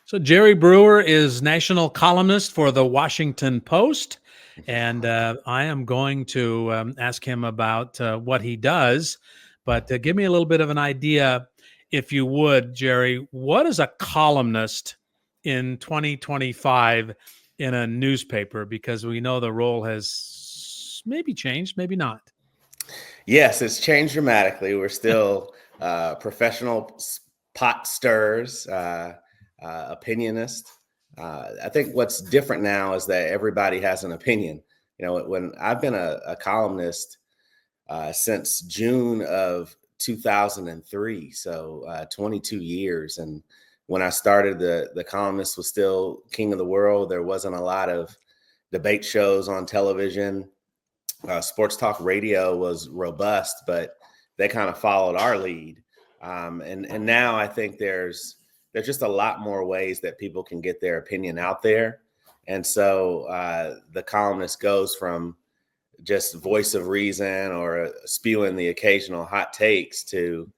So Jerry Brewer is national columnist for the Washington Post, and I am going to ask him about what he does. But give me a little bit of an idea, if you would, Jerry. What is a columnist in 2025 in a newspaper? Because we know the role has maybe changed, maybe not. Yes, it's changed dramatically. We're still professional pot stirrers, opinionist. I think what's different now is that everybody has an opinion. When I've been a columnist since June of 2003, so 22 years. And when I started, the columnist was still king of the world. There wasn't a lot of debate shows on television. Sports talk radio was robust, but they kind of followed our lead. And now I think there's just a lot more ways that people can get their opinion out there. And so the columnist goes from just voice of reason or spewing the occasional hot takes to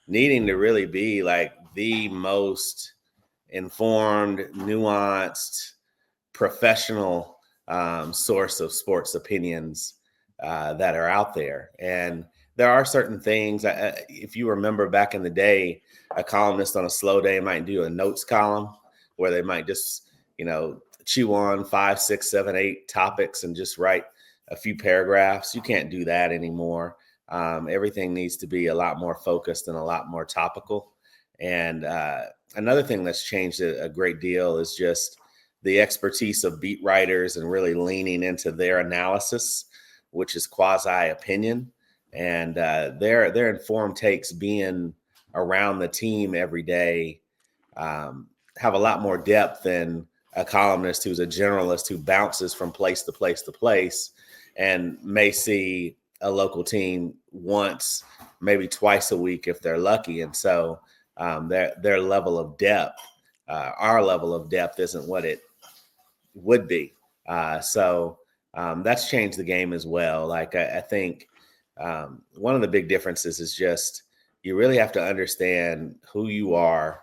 needing to really be like the most informed, nuanced, professional source of sports opinions that are out there. And there are certain things, if you remember back in the day, a columnist on a slow day might do a notes column where they might just, chew on 5, 6, 7, 8 topics and just write a few paragraphs. You can't do that anymore. Everything needs to be a lot more focused and a lot more topical. And another thing that's changed a great deal is just the expertise of beat writers and really leaning into their analysis, which is quasi opinion, and their informed takes being around the team every day have a lot more depth than a columnist who's a generalist who bounces from place to place to place and may see a local team once, maybe twice a week if they're lucky. And so their level of depth, our level of depth isn't what it would be. So that's changed the game as well. Like I think one of the big differences is just you really have to understand who you are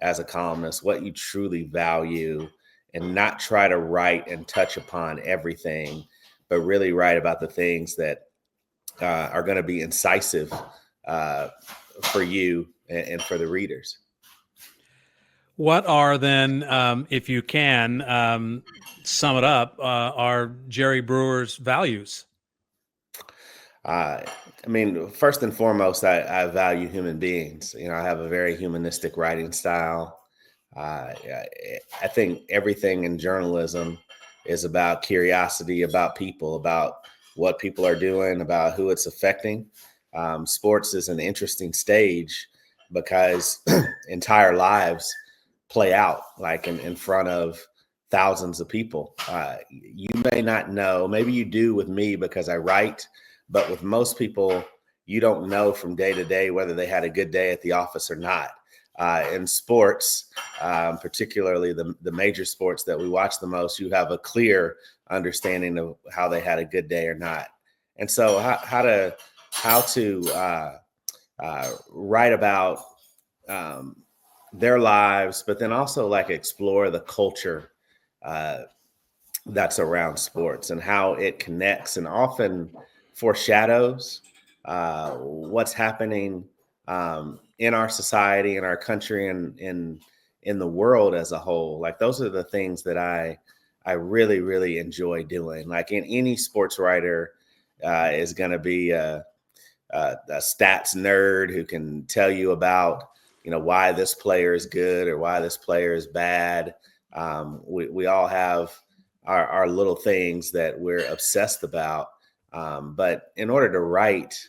as a columnist, what you truly value, and not try to write and touch upon everything, but really write about the things that are going to be incisive for you and for the readers. What are then, if you can sum it up, are Jerry Brewer's values? First and foremost, I value human beings. I have a very humanistic writing style. I think everything in journalism is about curiosity, about people, about what people are doing, about who it's affecting. Sports is an interesting stage because entire lives play out like in front of thousands of people. You may not know, maybe you do with me because I write, but with most people, you don't know from day to day whether they had a good day at the office or not. In sports, particularly the major sports that we watch the most, you have a clear understanding of how they had a good day or not. And so how to write about their lives, but then also like explore the culture that's around sports and how it connects and often foreshadows what's happening in our society, in our country, and in the world as a whole. Like those are the things that I really, really enjoy doing. Like any sports writer is going to be a stats nerd who can tell you about, why this player is good or why this player is bad. We all have our little things that we're obsessed about. But in order to write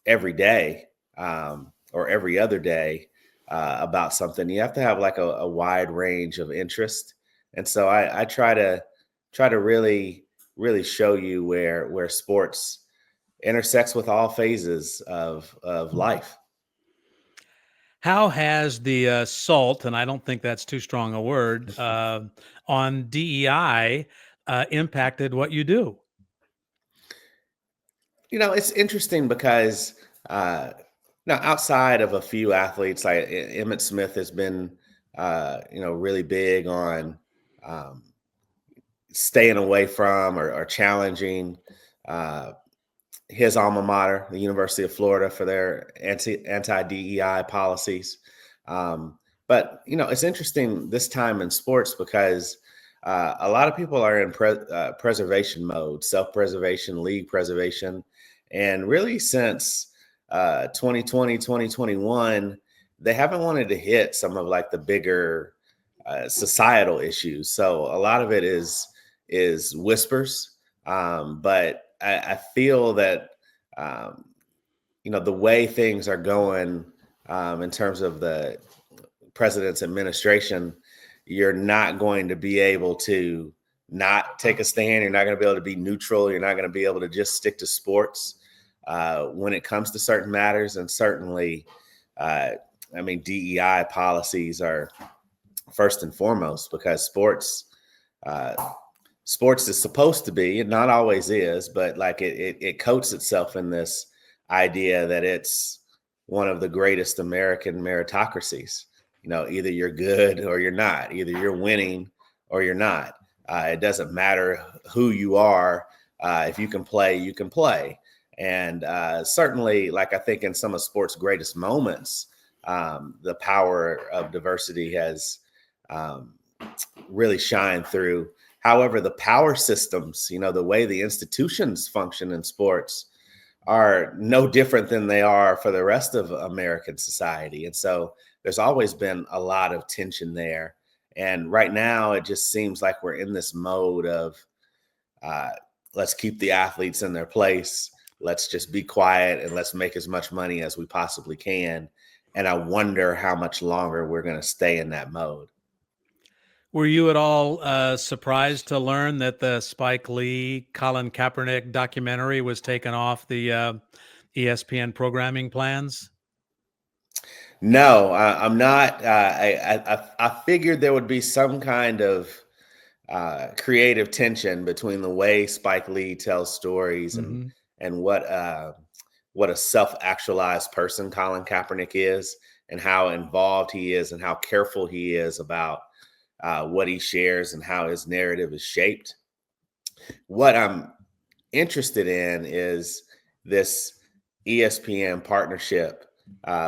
every day or every other day about something, you have to have like a wide range of interest. And so I try to really, really show you where sports intersects with all phases of life. How has the assault, and I don't think that's too strong a word, on DEI impacted what you do? It's interesting because now outside of a few athletes, like Emmitt Smith has been really big on staying away from or challenging his alma mater, the University of Florida, for their anti-DEI policies. But it's interesting this time in sports because a lot of people are in preservation mode, self-preservation, league preservation. And really since 2020, 2021, they haven't wanted to hit some of like the bigger societal issues. So a lot of it is whispers. But I feel that, the way things are going in terms of the president's administration, you're not going to be able to not take a stand. You're not going to be able to be neutral. You're not going to be able to just stick to sports when it comes to certain matters. And certainly, DEI policies are first and foremost, because sports is supposed to be, and not always is, but like it coats itself in this idea that it's one of the greatest American meritocracies. Either you're good or you're not. Either you're winning or you're not. It doesn't matter who you are. If you can play, you can play. And certainly, like I think in some of sports' greatest moments, the power of diversity has really shined through. However, the power systems, the way the institutions function in sports are no different than they are for the rest of American society. And so there's always been a lot of tension there. And right now, it just seems like we're in this mode of let's keep the athletes in their place. Let's just be quiet and let's make as much money as we possibly can. And I wonder how much longer we're going to stay in that mode. Were you at all surprised to learn that the Spike Lee, Colin Kaepernick documentary was taken off the ESPN programming plans? No, I'm not. I figured there would be some kind of creative tension between the way Spike Lee tells stories and what a self-actualized person Colin Kaepernick is, and how involved he is, and how careful he is about what he shares and how his narrative is shaped. What I'm interested in is this ESPN partnership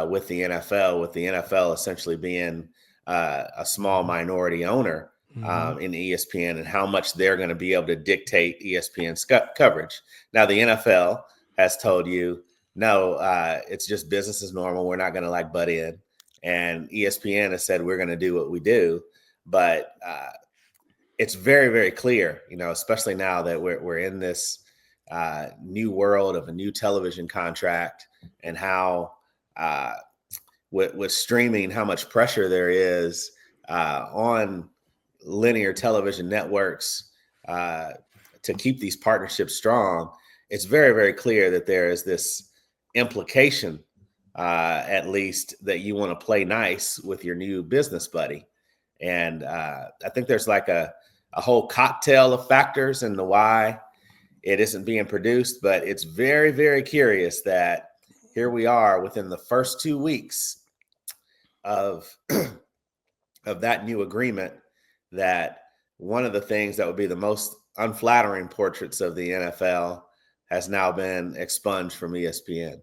with the NFL essentially being a small minority owner in ESPN, and how much they're going to be able to dictate ESPN's coverage. Now, the NFL has told you, no, it's just business as normal. We're not going to butt in. And ESPN has said, we're going to do what we do. But it's very, very clear, especially now that we're in this new world of a new television contract, and how with streaming, how much pressure there is on linear television networks to keep these partnerships strong. It's very, very clear that there is this implication, at least, that you want to play nice with your new business buddy. And I think there's like a whole cocktail of factors into why it isn't being produced. But it's very, very curious that here we are within the first 2 weeks of that new agreement, that one of the things that would be the most unflattering portraits of the NFL has now been expunged from ESPN.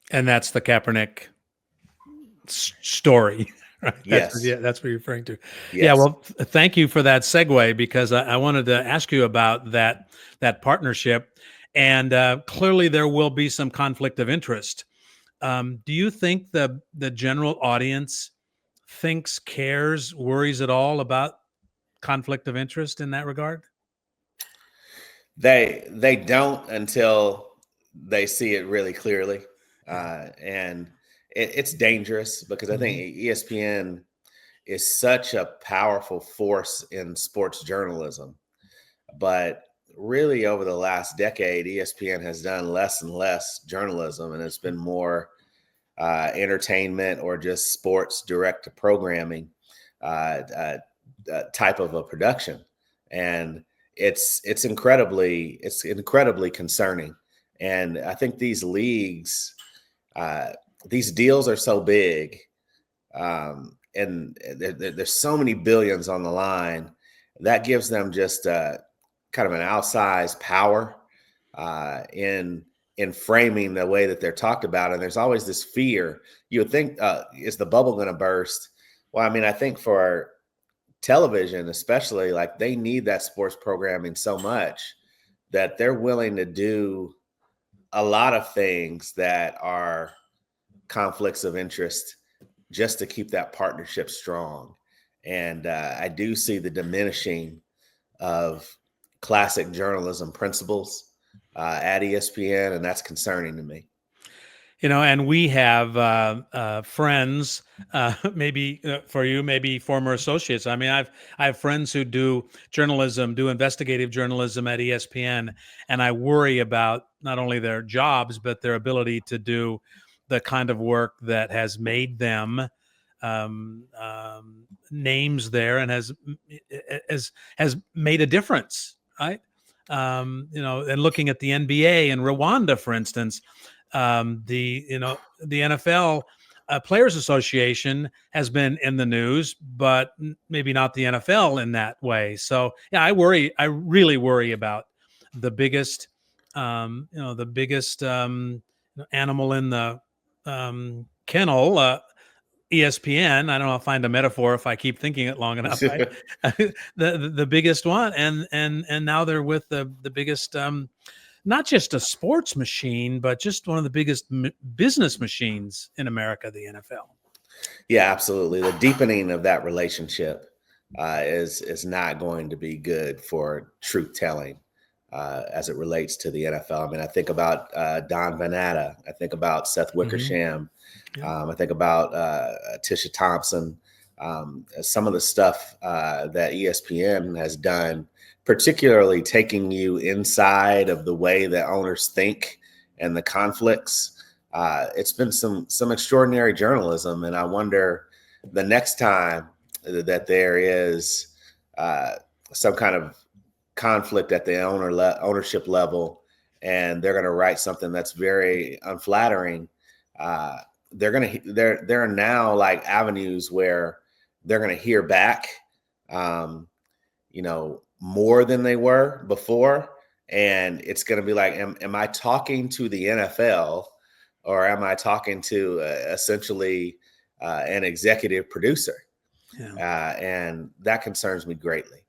And that's the Kaepernick story. Right? Yes. That's what you're referring to. Yes. Yeah. Well, thank you for that segue, because I wanted to ask you about that partnership, and clearly there will be some conflict of interest. Do you think the general audience cares, worries at all about conflict of interest in that regard? They don't until they see it really clearly, and it's dangerous, because I think ESPN is such a powerful force in sports journalism. But really, over the last decade, ESPN has done less and less journalism, and it's been more entertainment or just sports direct to programming type of a production. And it's incredibly concerning. And I think these leagues, these deals are so big, there's so many billions on the line that gives them just kind of an outsized power in framing the way that they're talked about. And there's always this fear. You would think, is the bubble going to burst? Well, I mean, I think for television, especially, like, they need that sports programming so much that they're willing to do a lot of things that are conflicts of interest just to keep that partnership strong. And I do see the diminishing of classic journalism principles at ESPN, and that's concerning to me. And we have friends, maybe for you, maybe former associates. I mean, I have friends who do investigative journalism at ESPN, and I worry about not only their jobs, but their ability to do the kind of work that has made them names there and has made a difference, right? And looking at the NBA and Rwanda, for instance. The NFL Players Association has been in the news, but maybe not the NFL in that way. So yeah, I really worry about the biggest animal in the kennel, ESPN. I don't know. I'll find a metaphor if I keep thinking it long enough. Right? the biggest one, and now they're with the biggest. Not just a sports machine, but just one of the biggest business machines in America, the NFL. Yeah, absolutely. The deepening of that relationship is not going to be good for truth telling as it relates to the NFL. I mean, I think about Don Vannatta. I think about Seth Wickersham. Mm-hmm. Yeah. I think about Tisha Thompson. Some of the stuff that ESPN has done, particularly taking you inside of the way that owners think and the conflicts. It's been some extraordinary journalism. And I wonder the next time that there is some kind of conflict at the ownership level, and they're going to write something that's very unflattering. There are now like avenues where they're going to hear back, more than they were before. And it's going to be like, am I talking to the NFL, or am I talking to essentially an executive producer? Yeah. And that concerns me greatly.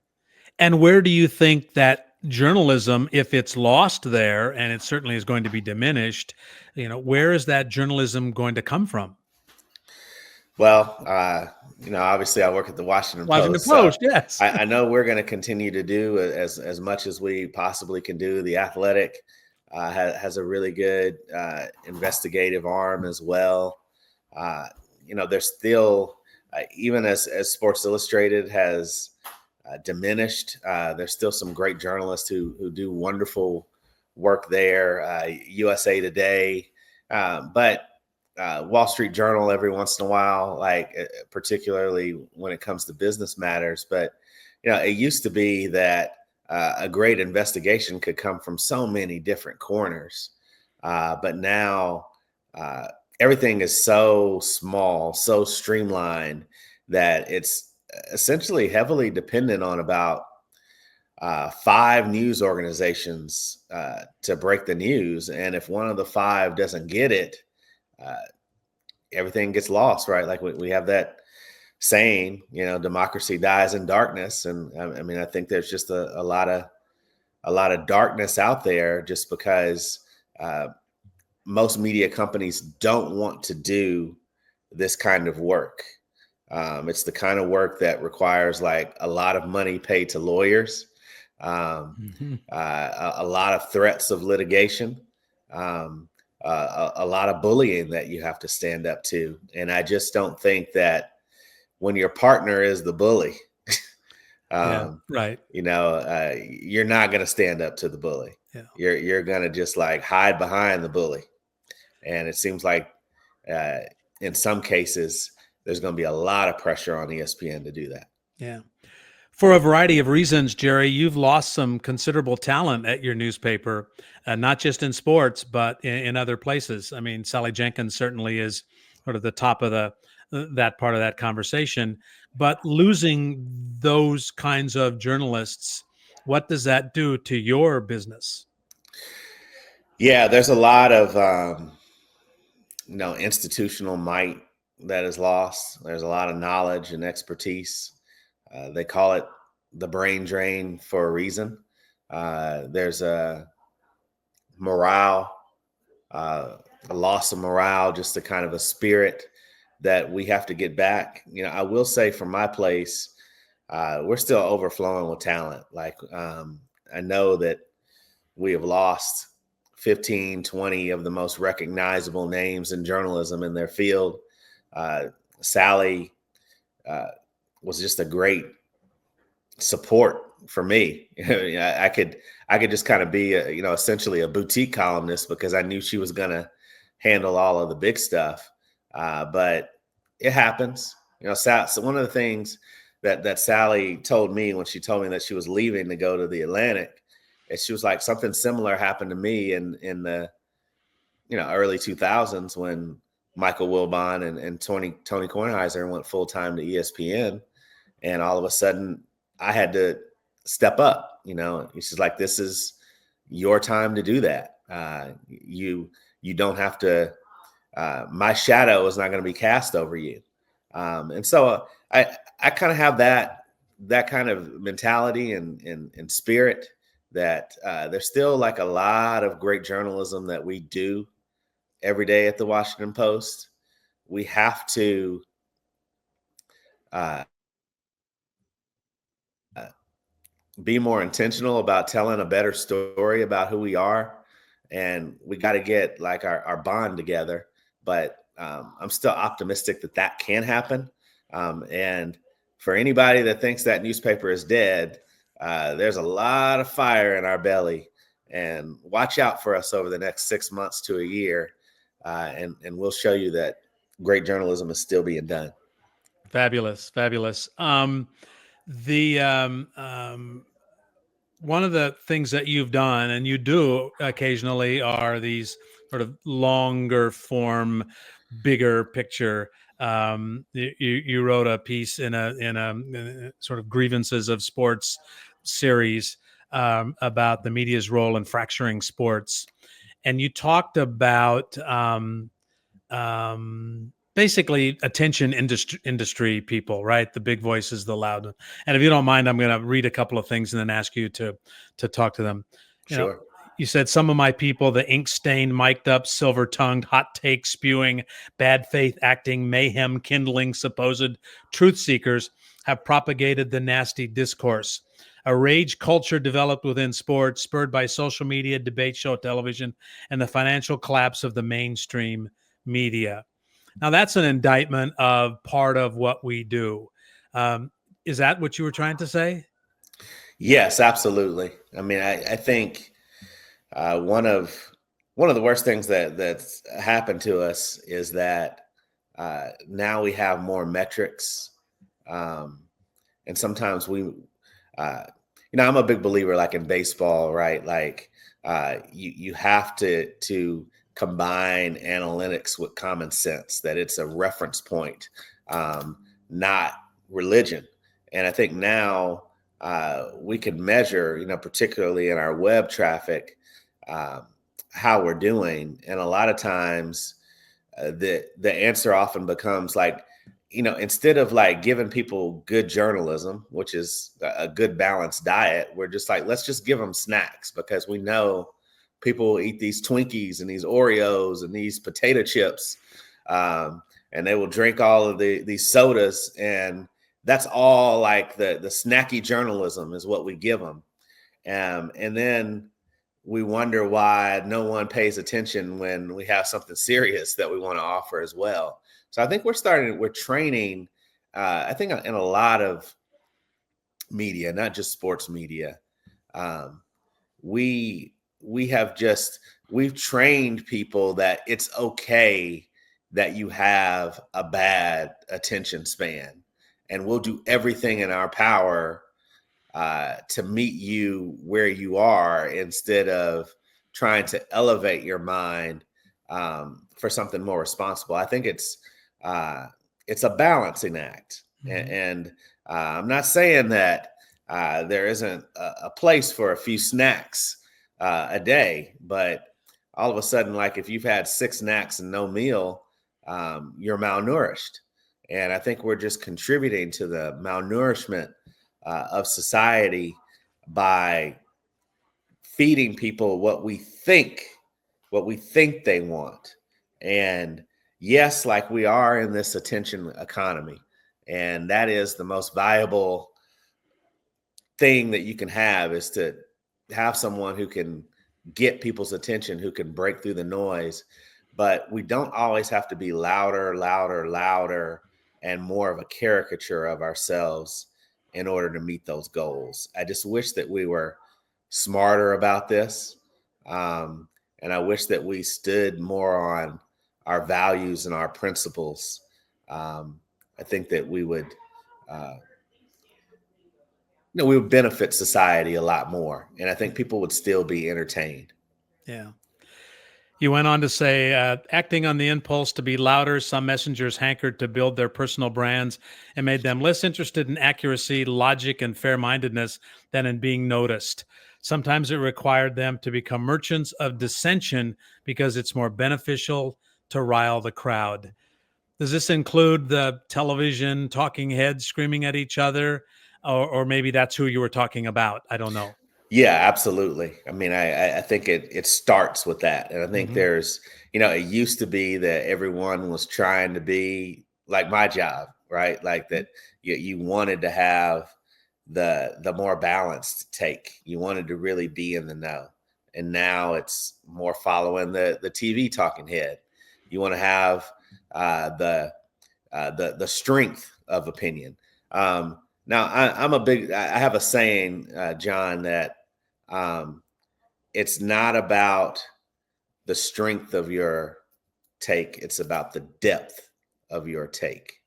And where do you think that journalism, if it's lost there, and it certainly is going to be diminished, where is that journalism going to come from? Well, obviously I work at the Washington Post. So yes. I know we're going to continue to do as much as we possibly can do. The Athletic has a really good investigative arm as well. There's still, even as Sports Illustrated has diminished, there's still some great journalists who do wonderful work there. USA Today, but Wall Street Journal every once in a while, like particularly when it comes to business matters. But, it used to be that a great investigation could come from so many different corners. But now everything is so small, so streamlined that it's essentially heavily dependent on about 5 news organizations to break the news. And if one of the 5 doesn't get it, everything gets lost, right? Like we have that saying, democracy dies in darkness. And I mean, I think there's just a lot of darkness out there just because most media companies don't want to do this kind of work. It's the kind of work that requires like a lot of money paid to lawyers, a lot of threats of litigation, a lot of bullying that you have to stand up to. And I just don't think that when your partner is the bully, right. You're not going to stand up to the bully. Yeah. You're going to just like hide behind the bully. And it seems like in some cases, there's going to be a lot of pressure on ESPN to do that. Yeah. For a variety of reasons, Jerry, you've lost some considerable talent at your newspaper, not just in sports, but in other places. I mean, Sally Jenkins certainly is sort of the top of that part of that conversation. But losing those kinds of journalists, what does that do to your business? Yeah, there's a lot of institutional might that is lost. There's a lot of knowledge and expertise. They call it the brain drain for a reason. There's a morale, a loss of morale, just a kind of a spirit that we have to get back. I will say from my place, we're still overflowing with talent. I know that we have lost 15, 20 of the most recognizable names in journalism in their field. Sally was just a great support for me. I could just kind of be essentially a boutique columnist because I knew she was going to handle all of the big stuff. But it happens. So one of the things that Sally told me when she told me that she was leaving to go to the Atlantic, is she was like, something similar happened to me in the early 2000s when Michael Wilbon and Tony Kornheiser went full time to ESPN, and all of a sudden I had to step up. She's like, this is your time to do that. You don't have to. My shadow is not going to be cast over you. And so I kind of have that kind of mentality and spirit that there's still like a lot of great journalism that we do every day at the Washington Post. We have to be more intentional about telling a better story about who we are. And we got to get like our bond together. But I'm still optimistic that can happen. And for anybody that thinks that newspaper is dead, there's a lot of fire in our belly. And watch out for us over the next 6 months to a year. And we'll show you that great journalism is still being done. Fabulous. One of the things that you've done, and you do occasionally, are these sort of longer form, bigger picture. You wrote a piece in a sort of grievances of sports series about the media's role in fracturing sports, and you talked about basically attention industry people, right? The big voices, the loud. And if you don't mind, I'm going to read a couple of things and then ask you to talk to them. Sure. You said, some of my people, the ink-stained, mic'd up, silver-tongued, hot take spewing, bad faith acting, mayhem kindling, supposed truth seekers have propagated the nasty discourse. A rage culture developed within sports, spurred by social media, debate show television, and the financial collapse of the mainstream media. Now, that's an indictment of part of what we do. Is that what you were trying to say? Yes, absolutely. I mean, I think one of the worst things that's happened to us is that now we have more metrics, and sometimes we, I'm a big believer, like in baseball, right? Like you have to combine analytics with common sense, that it's a reference point, not religion. And I think now we can measure, particularly in our web traffic, how we're doing. And a lot of times the answer often becomes like, instead of like giving people good journalism, which is a good balanced diet, we're just like, let's just give them snacks, because we know people will eat these Twinkies and these Oreos and these potato chips, and they will drink all of these sodas, and that's all like the snacky journalism is what we give them. And then we wonder why no one pays attention when we have something serious that we want to offer as well. So I think we're training, I think in a lot of media, not just sports media, we've trained people that it's okay that you have a bad attention span, and we'll do everything in our power to meet you where you are, instead of trying to elevate your mind for something more responsible. I think it's it's a balancing act. Mm-hmm. And I'm not saying that there isn't a place for a few snacks a day, but all of a sudden, like if you've had 6 snacks and no meal, you're malnourished. And I think we're just contributing to the malnourishment of society by feeding people what we think they want. And yes, like we are in this attention economy, and that is the most valuable thing that you can have, is to have someone who can get people's attention, who can break through the noise. But we don't always have to be louder, and more of a caricature of ourselves in order to meet those goals. I just wish that we were smarter about this. And I wish that we stood more on our values and our principles. I think that we would benefit society a lot more. And I think people would still be entertained. Yeah. You went on to say, acting on the impulse to be louder, some messengers hankered to build their personal brands and made them less interested in accuracy, logic, and fair-mindedness than in being noticed. Sometimes it required them to become merchants of dissension because it's more beneficial to rile the crowd. Does this include the television talking heads screaming at each other? Or maybe that's who you were talking about. I don't know. Yeah, absolutely. I mean, I think it starts with that. And I think there's, it used to be that everyone was trying to be like my job, right? Like that you wanted to have the more balanced take. You wanted to really be in the know. And now it's more following the TV talking head. You want to have the strength of opinion. Now, I have a saying, John, that it's not about the strength of your take. It's about the depth of your take.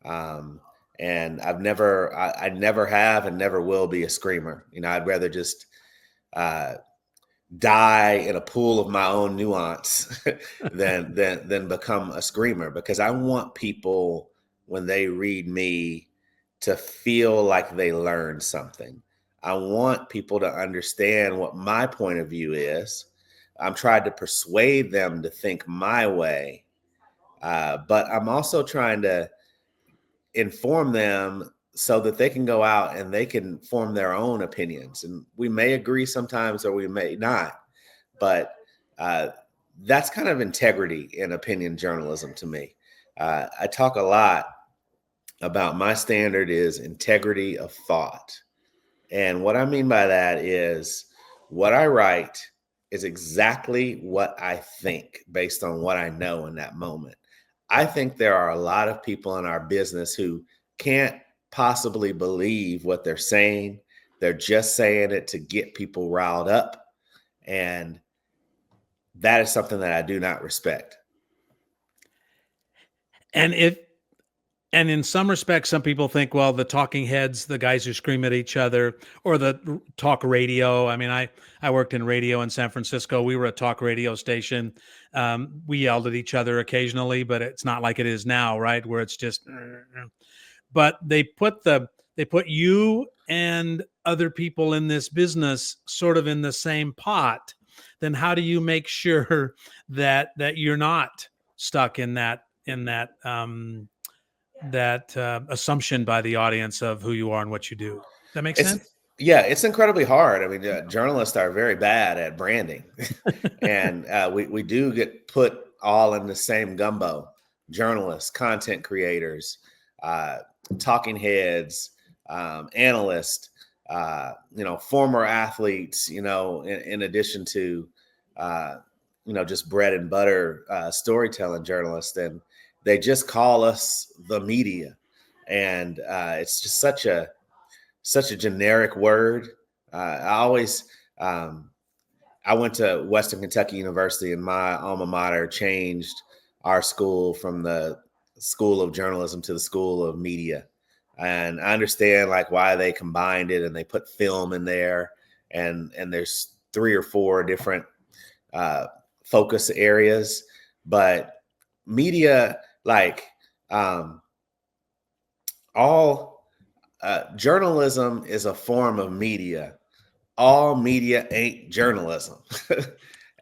And I never have and never will be a screamer. I'd rather just die in a pool of my own nuance than become a screamer, because I want people, when they read me, to feel like they learned something. I want people to understand what my point of view is. I'm trying to persuade them to think my way, but I'm also trying to inform them so that they can go out and they can form their own opinions. And we may agree sometimes or we may not, but that's kind of integrity in opinion journalism to me. I talk a lot about my standard is integrity of thought. And what I mean by that is what I write is exactly what I think based on what I know in that moment. I think there are a lot of people in our business who can't possibly believe what they're saying. They're just saying it to get people riled up. And that is something that I do not respect. And in some respects, some people think, well, the talking heads, the guys who scream at each other, or the talk radio. I mean, I worked in radio in San Francisco. We were a talk radio station. We yelled at each other occasionally, but it's not like it is now, right? Where it's just, but they put you and other people in this business sort of in the same pot. Then how do you make sure that you're not stuck in that assumption by the audience of who you are and what you do? That makes sense? Yeah, it's incredibly hard. I mean, journalists are very bad at branding, and we do get put all in the same gumbo. Journalists, content creators, talking heads, analysts, former athletes, in addition to, just bread and butter storytelling journalists. And they just call us the media. And it's just such a generic word. I went to Western Kentucky University, and my alma mater changed our school from the School of Journalism to the School of Media. And I understand like why they combined it, and they put film in there, and there's 3 or 4 different focus areas. But media, like all journalism is a form of media. All media ain't journalism.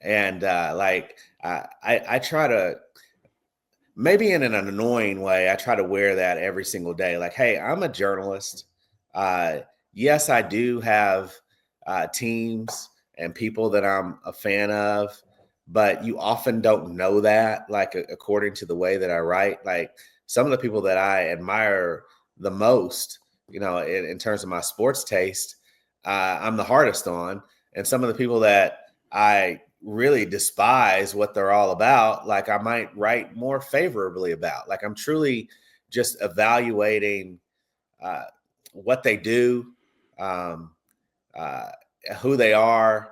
And I try to, maybe in an annoying way, I try to wear that every single day. Like, hey, I'm a journalist. Yes, I do have teams and people that I'm a fan of, but you often don't know that, like, according to the way that I write. Like, some of the people that I admire the most, in terms of my sports taste, I'm the hardest on. And some of the people that I really despise what they're all about, like, I might write more favorably about. Like, I'm truly just evaluating what they do, um, uh, who they are,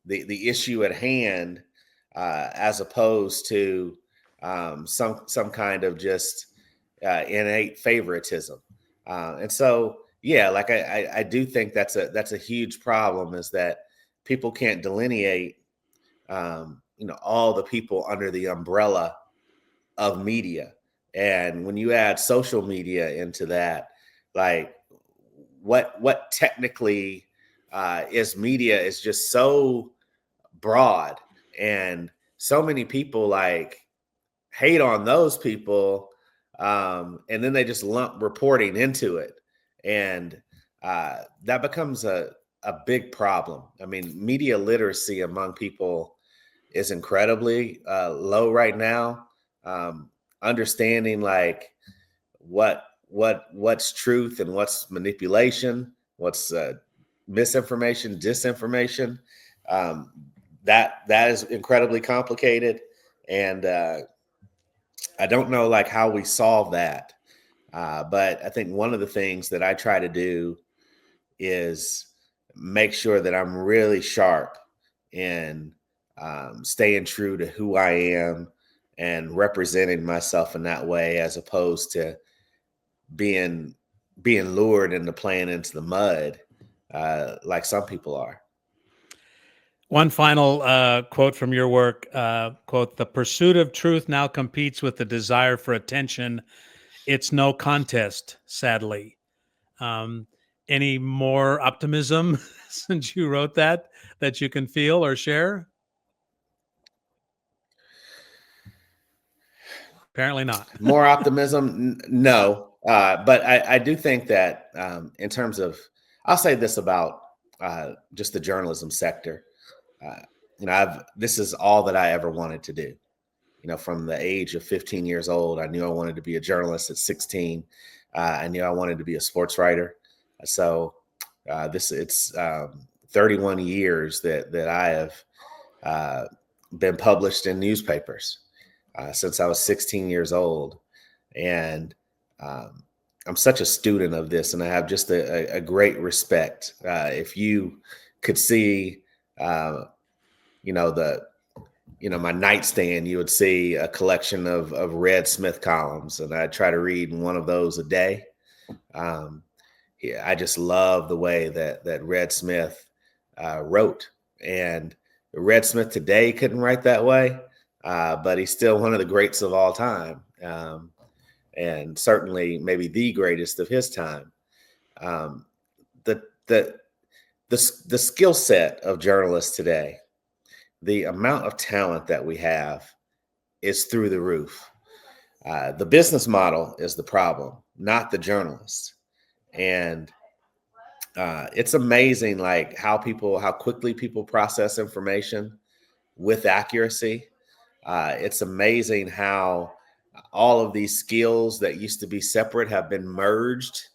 the issue at hand, as opposed to some kind of just innate favoritism. And so, yeah, like, I do think that's a huge problem, is that people can't delineate all the people under the umbrella of media. And when you add social media into that, like, what technically is media is just so broad, and so many people, like, hate on those people, and then they just lump reporting into it, and that becomes a big problem. I mean, media literacy among people is incredibly low right now. Understanding, like, what's truth and what's manipulation, what's misinformation, disinformation, that is incredibly complicated, and I don't know, like, how we solve that. But I think one of the things that I try to do is make sure that I'm really sharp in staying true to who I am and representing myself in that way, as opposed to being lured into playing into the mud, like some people are. One final quote from your work, quote, "The pursuit of truth now competes with the desire for attention. It's no contest, sadly." Um, any more optimism since you wrote that you can feel or share? Apparently not. More optimism? No. But I do think that, in terms of, I'll say this about just the journalism sector. This is all that I ever wanted to do. From the age of 15 years old, I knew I wanted to be a journalist. At 16, I knew I wanted to be a sports writer. So it's 31 years that I have been published in newspapers, since I was 16 years old. And I'm such a student of this, and I have just a great respect. If you could see, my nightstand, you would see a collection of Red Smith columns, and I try to read one of those a day. Yeah, I just love the way that Red Smith wrote, and Red Smith today couldn't write that way, but he's still one of the greats of all time, and certainly maybe the greatest of his time. Um, the the the skill set of journalists today, the amount of talent that we have, is through the roof. The business model is the problem, not the journalists. And it's amazing, like, how quickly people process information with accuracy. It's amazing how all of these skills that used to be separate have been merged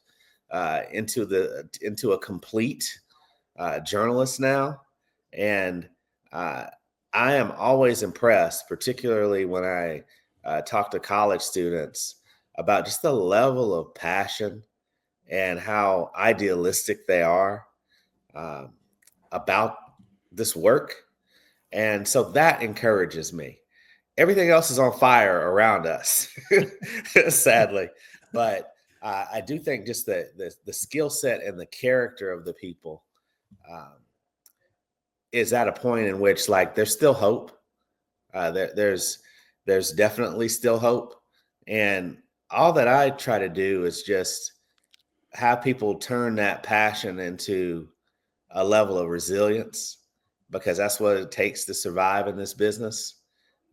into a complete journalist now. And I am always impressed, particularly when I talk to college students, about just the level of passion and how idealistic they are um, about this work. And so that encourages me. Everything else is on fire around us, sadly. But I do think just the skill set and the character of the people um, is at a point in which, like, there's still hope. There's definitely still hope. And all that I try to do is just have people turn that passion into a level of resilience, because that's what it takes to survive in this business.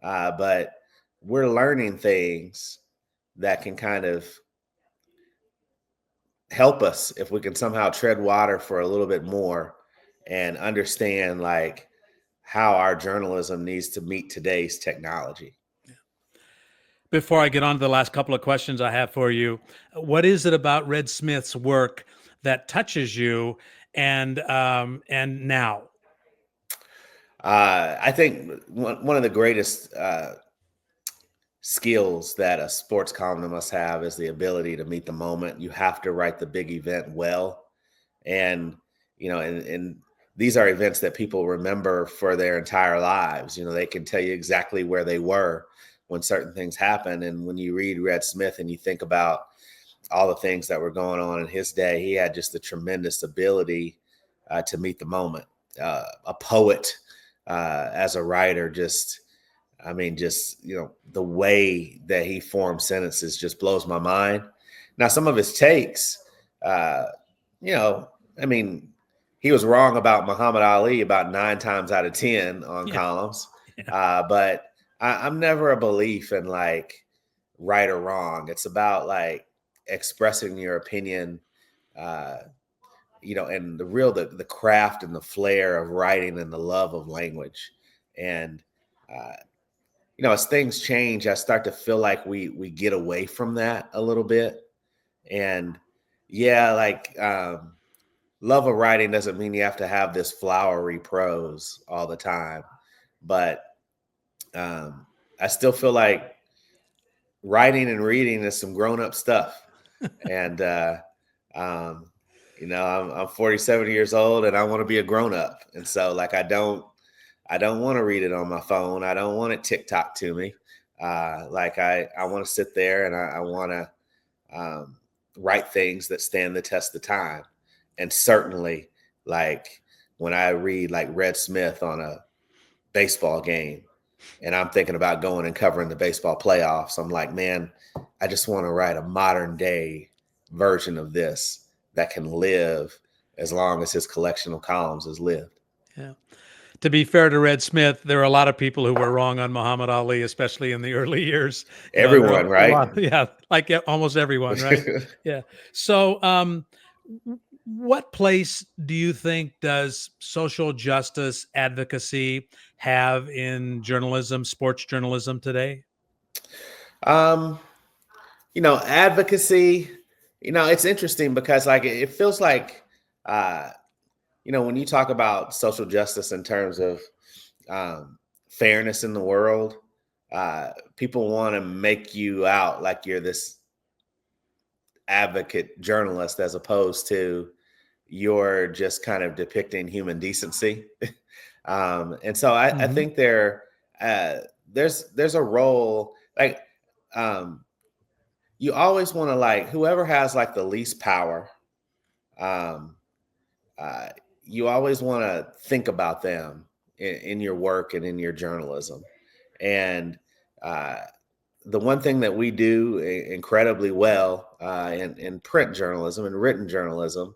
But we're learning things that can kind of help us if we can somehow tread water for a little bit more and understand like how our journalism needs to meet today's technology. Before I get on to the last couple of questions I have for you, what is it about Red Smith's work that touches you and now? I think one of the greatest skills that a sports columnist must have is the ability to meet the moment. You have to write the big event well. And, and these are events that people remember for their entire lives. They can tell you exactly where they were when certain things happen. And when you read Red Smith and you think about all the things that were going on in his day, he had just a tremendous ability to meet the moment. A poet, as a writer, the way that he formed sentences just blows my mind. Now, some of his takes, he was wrong about Muhammad Ali about 9 times out of 10 on columns. But I'm never a belief in like right or wrong. It's about like expressing your opinion, and the craft and the flair of writing and the love of language. And, as things change, I start to feel like we get away from that a little bit. And love of writing doesn't mean you have to have this flowery prose all the time. But I still feel like writing and reading is some grown-up stuff. And, I'm 47 years old and I want to be a grown-up. And so like, I don't want to read it on my phone. I don't want it TikTok to me. I want to sit there and I want to write things that stand the test of time. And certainly, like when I read like Red Smith on a baseball game and I'm thinking about going and covering the baseball playoffs, I'm like, man, I just want to write a modern day version of this that can live as long as his collection of columns has lived. Yeah. To be fair to Red Smith, there are a lot of people who were wrong on Muhammad Ali, especially in the early years. Everyone, right? Like almost everyone, right? Yeah. So, what place do you think does social justice advocacy have in journalism, sports journalism today? Advocacy, it's interesting because like it feels like, when you talk about social justice in terms of fairness in the world, people want to make you out like you're this advocate journalist as opposed to you're just kind of depicting human decency. And so I think there's a role like you always want to like whoever has like the least power. You always want to think about them in your work and in your journalism. And the one thing that we do incredibly well in print journalism and written journalism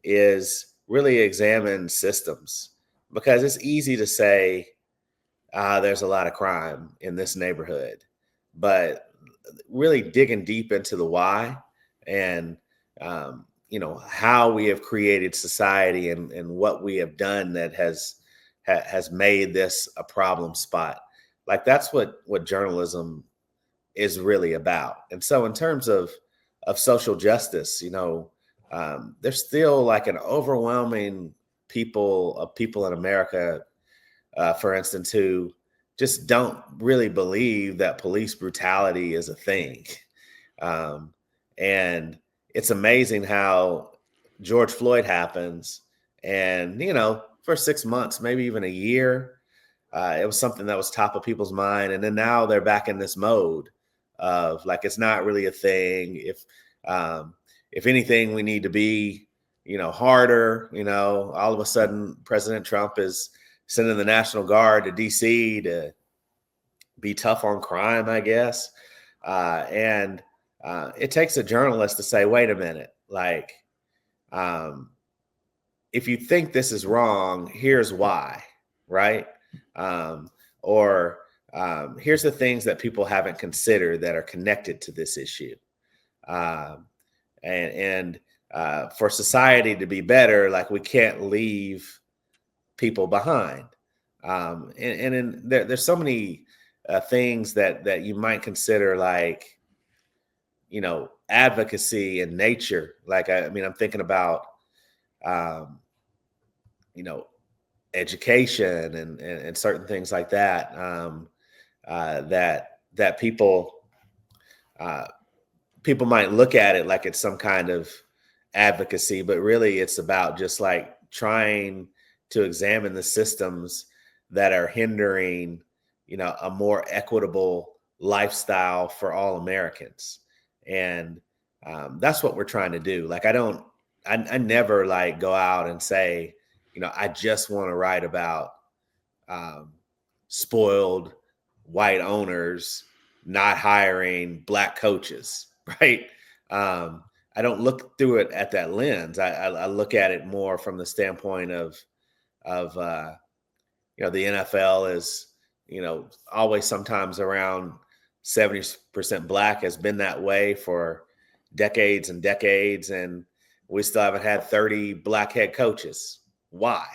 is really examine systems, because it's easy to say there's a lot of crime in this neighborhood, but really digging deep into the why and how we have created society and what we have done that has made this a problem spot. Like that's what journalism is really about. And so in terms of social justice, there's still like an overwhelming people in America, for instance, who just don't really believe that police brutality is a thing. And it's amazing how George Floyd happens. And, for 6 months, maybe even a year, it was something that was top of people's mind. And then now they're back in this mode of like, it's not really a thing. If anything, we need to be, harder, all of a sudden President Trump is sending the National Guard to DC to be tough on crime, I guess. And it takes a journalist to say, wait a minute, like, if you think this is wrong, here's why, right? Or here's the things that people haven't considered that are connected to this issue. And for society to be better, like, we can't leave people behind. There's so many things that you might consider, like, advocacy in nature. Like, I mean, I'm thinking about, education and certain things like that, that people might look at it like it's some kind of advocacy, but really it's about just like trying to examine the systems that are hindering, a more equitable lifestyle for all Americans. And that's what we're trying to do. Like, I never like go out and say, I just want to write about spoiled white owners not hiring Black coaches, right? I don't look through it at that lens. I look at it more from the standpoint of the NFL is, always sometimes around 70% Black, has been that way for decades and decades, and we still haven't had 30 Black head coaches. Why?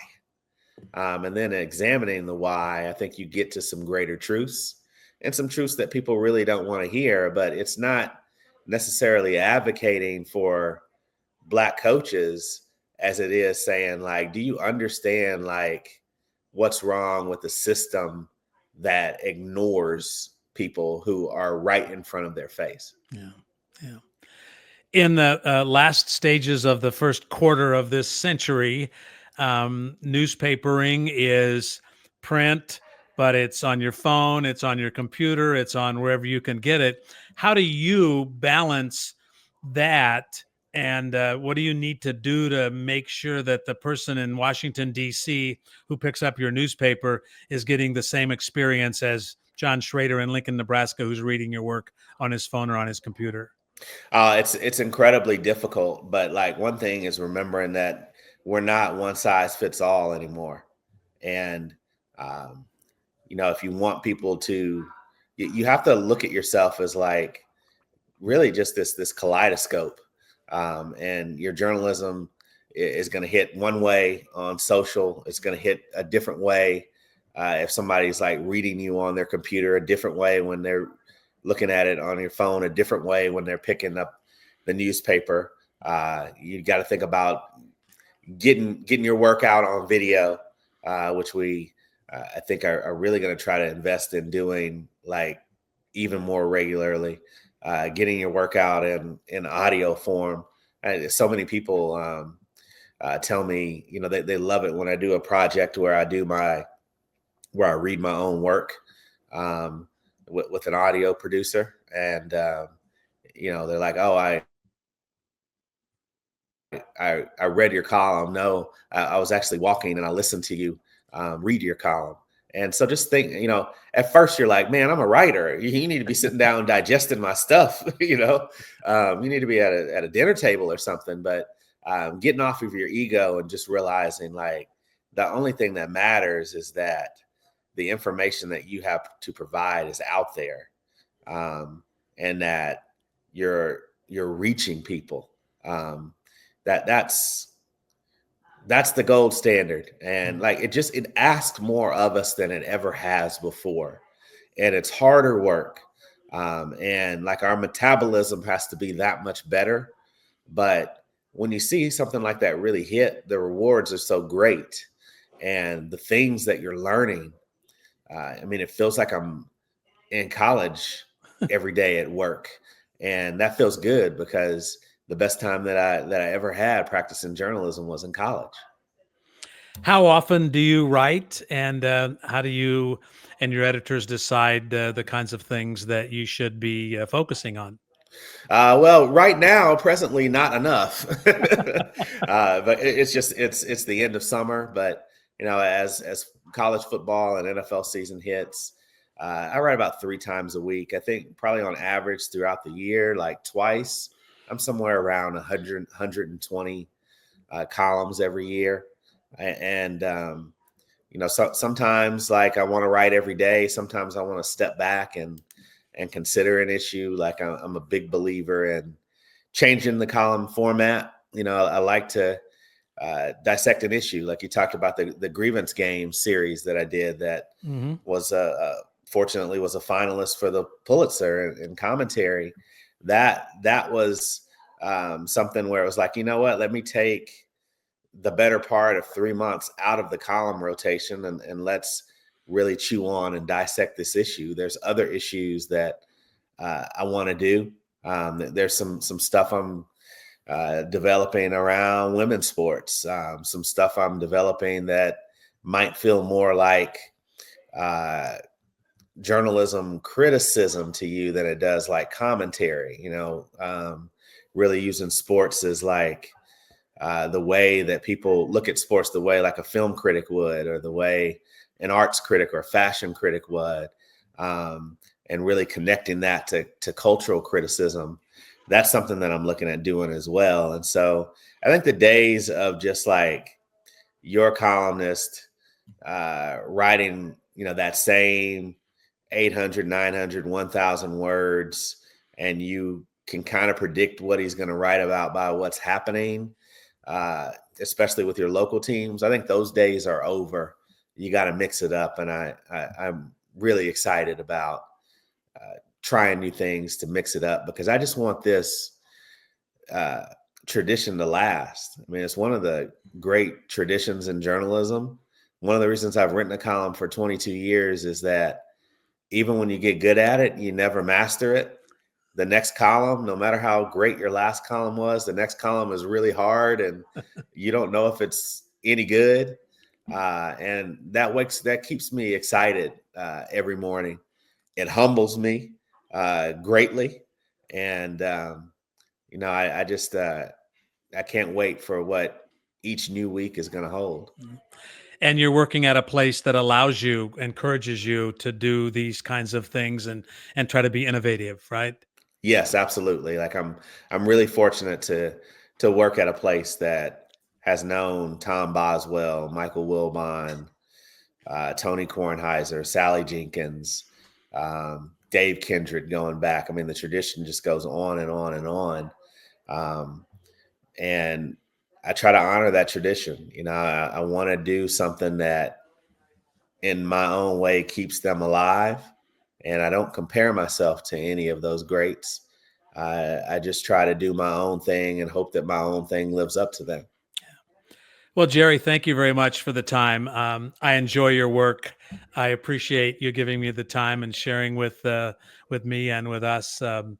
And then examining the why, I think you get to some greater truths, and some truths that people really don't want to hear. But it's not necessarily advocating for Black coaches as it is saying, like, do you understand, like, what's wrong with the system that ignores people who are right in front of their face? Yeah. Yeah. In the last stages of the first quarter of this century, newspapering is print, but it's on your phone, it's on your computer, it's on wherever you can get it. How do you balance that? And what do you need to do to make sure that the person in Washington, D.C., who picks up your newspaper is getting the same experience as John Shrader in Lincoln, Nebraska, who's reading your work on his phone or on his computer? It's incredibly difficult, but like, one thing is remembering that we're not one size fits all anymore. And, if you want people to, you have to look at yourself as, like, really just this kaleidoscope. And your journalism is going to hit one way on social. It's going to hit a different way if somebody's like reading you on their computer, a different way when they're looking at it on your phone, a different way when they're picking up the newspaper. You got to think about getting your workout on video, which we I think are really going to try to invest in doing, like, even more regularly. Getting your workout in audio form. And so many people tell me, they love it when I do a project where I read my own work with an audio producer, and they're like, "Oh, I read your column." No, I was actually walking and I listened to you read your column. And so just think, at first you're like, man, I'm a writer. You need to be sitting down and digesting my stuff. You need to be at a dinner table or something. But getting off of your ego and just realizing, like, the only thing that matters is that the information that you have to provide is out there, and that you're reaching people. That's the gold standard. And like, it asks more of us than it ever has before. And it's harder work. And like, our metabolism has to be that much better. But when you see something like that really hit, the rewards are so great. And the things that you're learning, it feels like I'm in college every day at work. And that feels good, because the best time that I ever had practicing journalism was in college. How often do you write, and how do you and your editors decide the kinds of things that you should be focusing on? Well, right now, presently, not enough. But it's the end of summer. But as college football and NFL season hits, I write about 3 times a week. I think probably on average throughout the year, like twice. I'm somewhere around 100, 120 columns every year. And, sometimes like I want to write every day. Sometimes I want to step back and consider an issue. Like I'm a big believer in changing the column format. I like to dissect an issue. Like you talked about the grievance game series that I did that was fortunately was a finalist for the Pulitzer in commentary. That was something where it was like, you know what, let me take the better part of 3 months out of the column rotation and let's really chew on and dissect this issue. There's other issues that I want to do. There's some stuff I'm developing around women's sports, some stuff I'm developing that might feel more like journalism criticism to you than it does like commentary, really using sports as like the way that people look at sports, the way like a film critic would, or the way an arts critic or fashion critic would, and really connecting that to cultural criticism. That's something that I'm looking at doing as well. And so I think the days of just like your columnist writing, that same 800, 900, 1,000 words, and you can kind of predict what he's going to write about by what's happening, especially with your local teams. I think those days are over. You got to mix it up. And I'm really excited about trying new things to mix it up, because I just want this tradition to last. I mean, it's one of the great traditions in journalism. One of the reasons I've written a column for 22 years is that even when you get good at it, you never master it. The next column, no matter how great your last column was, the next column is really hard and you don't know if it's any good. And that keeps me excited every morning. It humbles me greatly. And, I just, I can't wait for what each new week is going to hold. And you're working at a place that encourages you to do these kinds of things and try to be innovative, right? Yes, absolutely. Like I'm really fortunate to work at a place that has known Tom Boswell, Michael Wilbon, Tony Kornheiser, Sally Jenkins, Dave Kindred going back. I mean, the tradition just goes on and on and on. And I try to honor that tradition. I want to do something that in my own way keeps them alive. And I don't compare myself to any of those greats. I just try to do my own thing and hope that my own thing lives up to them. Well, Jerry, thank you very much for the time. I enjoy your work. I appreciate you giving me the time and sharing with me and with us some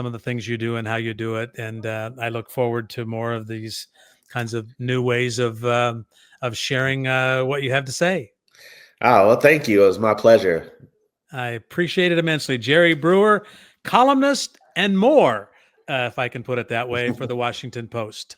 of the things you do and how you do it. And I look forward to more of these kinds of new ways of sharing what you have to say. Oh, well, thank you. It was my pleasure. I appreciate it immensely. Jerry Brewer, columnist and more, if I can put it that way, for the Washington Post.